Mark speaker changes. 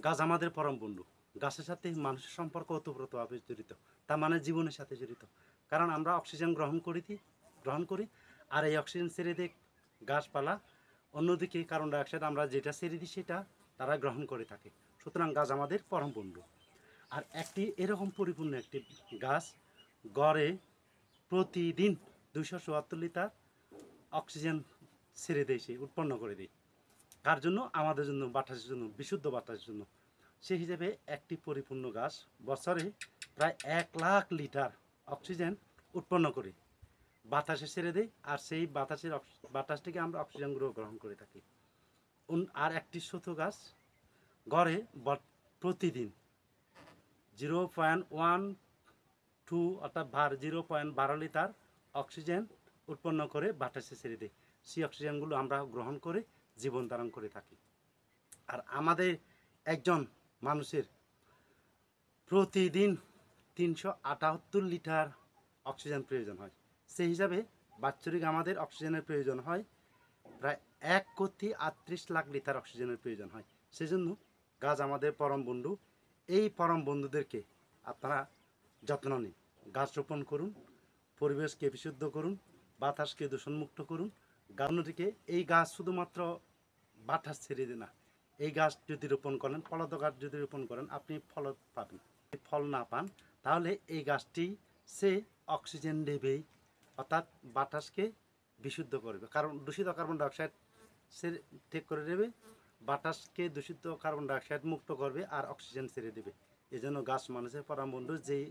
Speaker 1: গাছ আমাদের পরম বন্ধু। গাছের সাথে মানুষের সম্পর্ক ওতপ্রোতভাবে জড়িত, তার মানে জীবনের সাথে জড়িত। কারণ আমরা অক্সিজেন গ্রহণ করি, আর এই অক্সিজেন ছেড়ে দিই গাছপালা। অন্যদিকে কার্বন ডাইঅক্সাইড আমরা যেটা ছেড়ে দিই সেটা তারা গ্রহণ করে থাকে। সুতরাং গাছ আমাদের পরম বন্ধু। আর একটি এরকম পরিপূর্ণ একটি গাছ গড়ে প্রতিদিন 274 লিটার অক্সিজেন ছেড়ে দেয়, সে উৎপন্ন করে দেয়। কার জন্য? আমাদের জন্য, বাতাসের জন্য, বিশুদ্ধ বাতাসের জন্য। সেই হিসেবে একটি পরিপূর্ণ গাছ বছরে প্রায় 1,00,000 লিটার অক্সিজেন উৎপন্ন করে বাতাসে ছেড়ে দেয়, আর সেই বাতাস থেকে আমরা অক্সিজেন গ্রহণ করে থাকি। আর একটি ছোট গাছ গড়ে প্রতিদিন 0.12 অর্থাৎ 0.12 লিটার অক্সিজেন উৎপন্ন করে বাতাসে ছেড়ে দেয়। সেই অক্সিজেনগুলো আমরা গ্রহণ করে জীবন ধারণ করে থাকি। আর আমাদের একজন মানুষের প্রতিদিন 378 লিটার অক্সিজেন প্রয়োজন হয়। সেই হিসাবে বাৎসরিক আমাদের অক্সিজেনের প্রয়োজন হয় প্রায় 1,38,00,000 লিটার অক্সিজেনের প্রয়োজন হয়। সেজন্য গাছ আমাদের পরম বন্ধু। এই পরম বন্ধুদেরকে আপনারা যত্ন নিন, গাছ রোপণ করুন, পরিবেশকে বিশুদ্ধ করুন, বাতাসকে দূষণমুক্ত করুন। অন্যদিকে এই গাছ শুধুমাত্র বাতাস ছেড়ে দেয় না, এই গাছ যদি রোপণ করেন, ফলদ গাছ যদি রোপণ করেন, আপনি ফল পাবেন। যদি ফল না পান তাহলে এই গাছটি সে অক্সিজেন দেবেই, অর্থাৎ বাতাসকে বিশুদ্ধ করবে। কারণ দূষিত কার্বন ডাইঅক্সাইড সে ঠিক করে দেবে, বাতাসকে দূষিত কার্বন ডাইঅক্সাইড মুক্ত করবে, আর অক্সিজেন ছেড়ে দেবে। এই জন্য গাছ মানুষের পরম বন্ধু। যেই